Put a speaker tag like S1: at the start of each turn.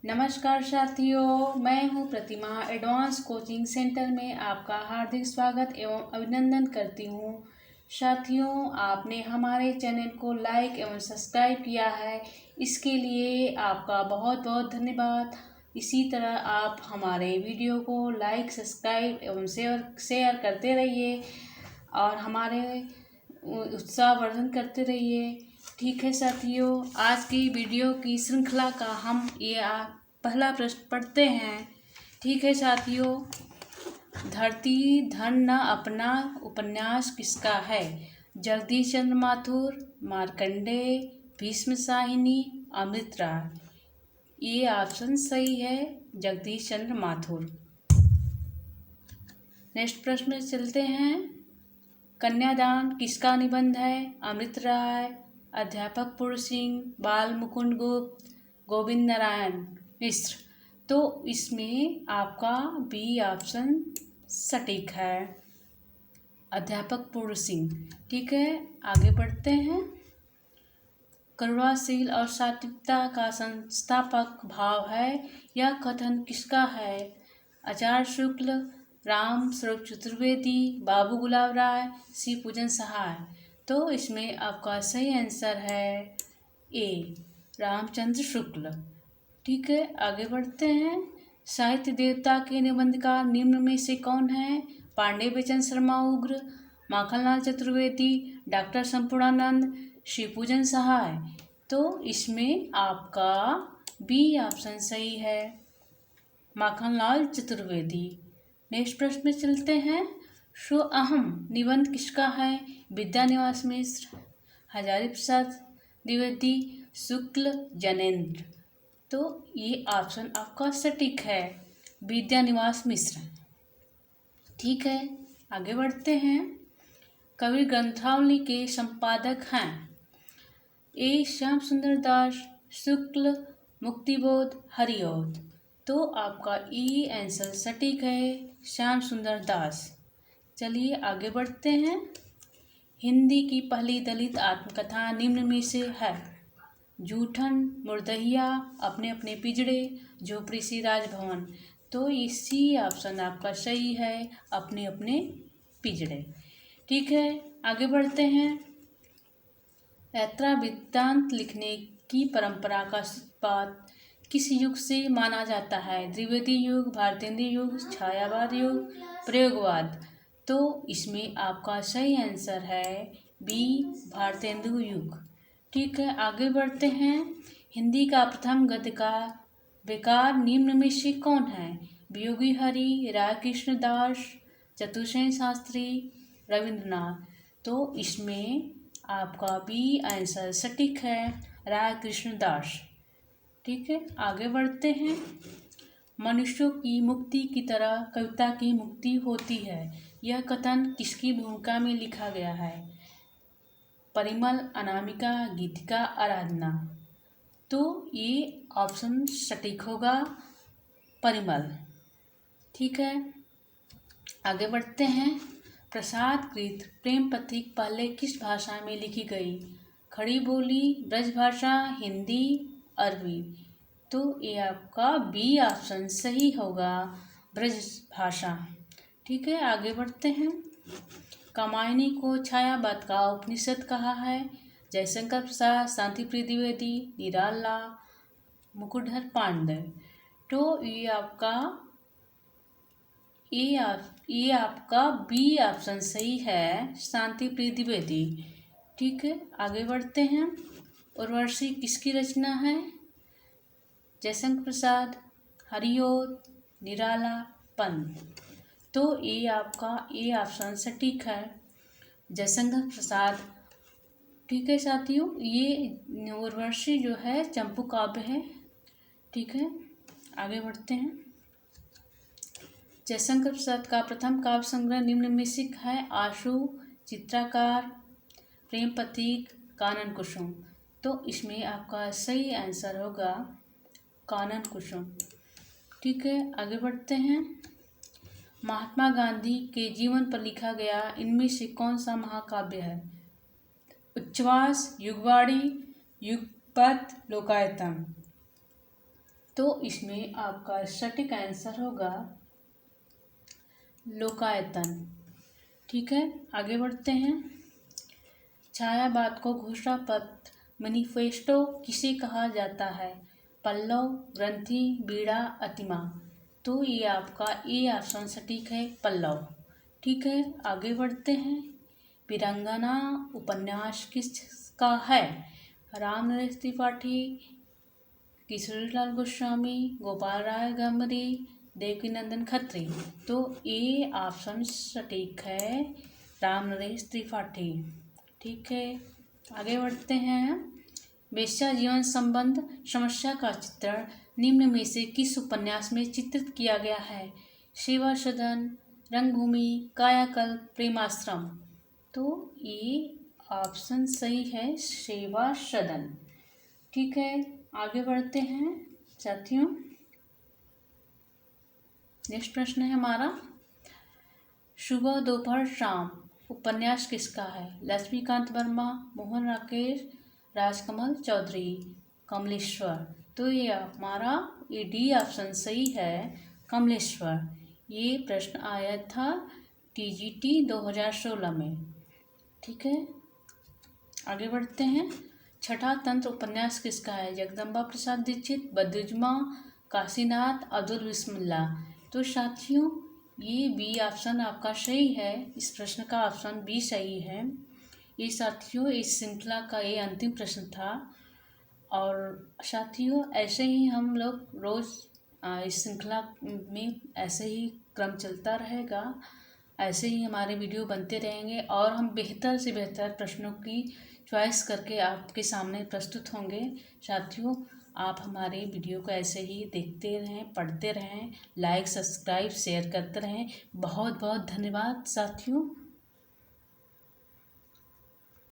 S1: नमस्कार साथियों, मैं हूं प्रतिमा। एडवांस कोचिंग सेंटर में आपका हार्दिक स्वागत एवं अभिनंदन करती हूं। साथियों, आपने हमारे चैनल को लाइक एवं सब्सक्राइब किया है, इसके लिए आपका बहुत बहुत धन्यवाद। इसी तरह आप हमारे वीडियो को लाइक, सब्सक्राइब एवं शेयर करते रहिए और हमारे उत्साहवर्धन करते रहिए। ठीक है साथियों, आज की वीडियो की श्रृंखला का हम पहला प्रश्न पढ़ते हैं। ठीक है साथियों, धरती धन न अपना उपन्यास किसका है? जगदीश चंद्र माथुर, मार्कंडेय, भीष्म साहिनी, अमृत राय। ये ऑप्शन सही है, जगदीश चंद्र माथुर। नेक्स्ट प्रश्न में चलते हैं। कन्यादान किसका निबंध है? अमृत राय, अध्यापक पूर्ण सिंह, बाल मुकुंद गुप्त, गोविंद नारायण मिश्र। तो इसमें आपका बी ऑप्शन सटीक है, अध्यापक पूर्ण सिंह। ठीक है, आगे बढ़ते हैं। करुणाशील और सात्विकता का संस्थापक भाव है, यह कथन किसका है? आचार्य शुक्ल, राम स्वरूप चतुर्वेदी, बाबू गुलाब राय, शिव पूजन सहाय। तो इसमें आपका सही आंसर है ए, रामचंद्र शुक्ल। ठीक है, आगे बढ़ते हैं। साहित्य देवता के निबंधकार निम्न में से कौन है? पांडे बेचन शर्मा उग्र, माखनलाल चतुर्वेदी, डॉक्टर संपूर्णानंद, शिवपूजन सहाय। तो इसमें आपका बी ऑप्शन सही है, माखनलाल चतुर्वेदी। नेक्स्ट प्रश्न में चलते हैं। सो अहम निबंध किसका है? विद्यानिवास मिश्र, हजारी प्रसाद द्विवेदी, शुक्ल, जैनेन्द्र। तो ये ऑप्शन आपका सटीक है, विद्यानिवास मिश्र। ठीक है, आगे बढ़ते हैं। कवि ग्रंथावली के संपादक हैं ए, श्याम सुंदर दास, शुक्ल, मुक्तिबोध, हरिऔध। तो आपका ई आंसर सटीक है, श्याम सुंदर दास। चलिए आगे बढ़ते हैं। हिंदी की पहली दलित आत्मकथा निम्न में से है? जूठन, मुर्दहिया, अपने अपने पिजड़े, झोपड़ी सी राजभवन। तो इसी ऑप्शन आपका सही है, अपने अपने पिजड़े। ठीक है, आगे बढ़ते हैं। यात्रा वृत्तांत लिखने की परंपरा का सूत्रपात किस युग से माना जाता है? द्विवेदी युग, भारतेंदु युग, छायावाद युग, प्रयोगवाद। तो इसमें आपका सही आंसर है बी, भारतेंदु युग। ठीक है, आगे बढ़ते हैं। हिंदी का प्रथम गद्य का बेकार निम्न में से कौन है? वियोगी हरि, राय कृष्ण दास, चतुर्सेन शास्त्री, रविंद्रनाथ। तो इसमें आपका बी आंसर सटीक है, राय कृष्ण दास। ठीक है, आगे बढ़ते हैं। मनुष्यों की मुक्ति की तरह कविता की मुक्ति होती है, यह कथन किसकी भूमिका में लिखा गया है? परिमल, अनामिका, गीतिका, आराधना। तो ये ऑप्शन सटीक होगा, परिमल। ठीक है, आगे बढ़ते हैं। प्रसाद कृत प्रेम पथिक पहले किस भाषा में लिखी गई? खड़ी बोली, ब्रज भाषा, हिंदी, अरबी। तो ये आपका बी ऑप्शन सही होगा, ब्रज भाषा। ठीक है, आगे बढ़ते हैं। कामायनी को छायावाद का उपनिषद कहा है? जयशंकर प्रसाद, शांतिप्रिय द्विवेदी, निराला, मुकुटधर पांडे। तो ये आपका बी ऑप्शन सही है, शांतिप्रिय द्विवेदी। ठीक है, आगे बढ़ते हैं। उर्वशी किसकी रचना है? जयशंकर प्रसाद, हरिऔध, निराला, पंत। तो ये आपका ए ऑप्शन सटीक है, जयशंकर प्रसाद। ठीक है साथियों, ये उर्वशी जो है चंपू काव्य है। ठीक है, आगे बढ़ते हैं। जयशंकर प्रसाद का प्रथम काव्य संग्रह निम्न में से है? आशु, चित्राकार, प्रेम पथिक, कानन कुसुम। तो इसमें आपका सही आंसर होगा कानन कुसुम। ठीक है, आगे बढ़ते हैं। महात्मा गांधी के जीवन पर लिखा गया इनमें से कौन सा महाकाव्य है? उच्छ्वास, युगवाणी, युगपथ, लोकायतन। तो इसमें आपका सटीक आंसर होगा लोकायतन। ठीक है, आगे बढ़ते हैं। छायावाद को घोषणा पत्र मैनिफेस्टो किसे कहा जाता है? पल्लव, ग्रंथि, बीड़ा, अतिमा। तो ये आपका ए ऑप्शन सटीक है, पल्लव। ठीक है, आगे बढ़ते हैं। वीरांगना उपन्यास किसका है? रामनरेश त्रिपाठी, किशोरीलाल गोस्वामी, गोपाल राय गंगरी, देवकीनंदन खत्री। तो ए ऑप्शन सटीक है, रामनरेश त्रिपाठी। ठीक है, आगे बढ़ते हैं। वेश्या जीवन संबंध समस्या का चित्रण निम्न में से किस उपन्यास में चित्रित किया गया है? सेवा सदन, रंगभूमि, कायाकल्प, प्रेमाश्रम। तो ये ऑप्शन सही है, सेवा सदन। ठीक है, आगे बढ़ते हैं साथियों। नेक्स्ट प्रश्न है हमारा, सुबह दोपहर शाम उपन्यास किसका है? लक्ष्मीकांत वर्मा, मोहन राकेश, राजकमल चौधरी, कमलेश्वर। तो ये हमारा ये डी ऑप्शन सही है, कमलेश्वर। ये प्रश्न आया था TGT 2016 में। ठीक है, आगे बढ़ते हैं। छठा तंत्र उपन्यास किसका है? जगदम्बा प्रसाद दीक्षित, बद्रुज्मा, काशीनाथ, अब्दुल बिस्मिल्लाह। तो साथियों ये बी ऑप्शन आपका सही है, इस प्रश्न का ऑप्शन बी सही है। ये साथियों इस श्रृंखला का ये अंतिम प्रश्न था। और साथियों ऐसे ही हम लोग रोज़ इस श्रृंखला में ऐसे ही क्रम चलता रहेगा, ऐसे ही हमारे वीडियो बनते रहेंगे और हम बेहतर से बेहतर प्रश्नों की चॉइस करके आपके सामने प्रस्तुत होंगे। साथियों आप हमारे वीडियो को ऐसे ही देखते रहें, पढ़ते रहें, लाइक सब्सक्राइब शेयर करते रहें। बहुत बहुत धन्यवाद साथियों।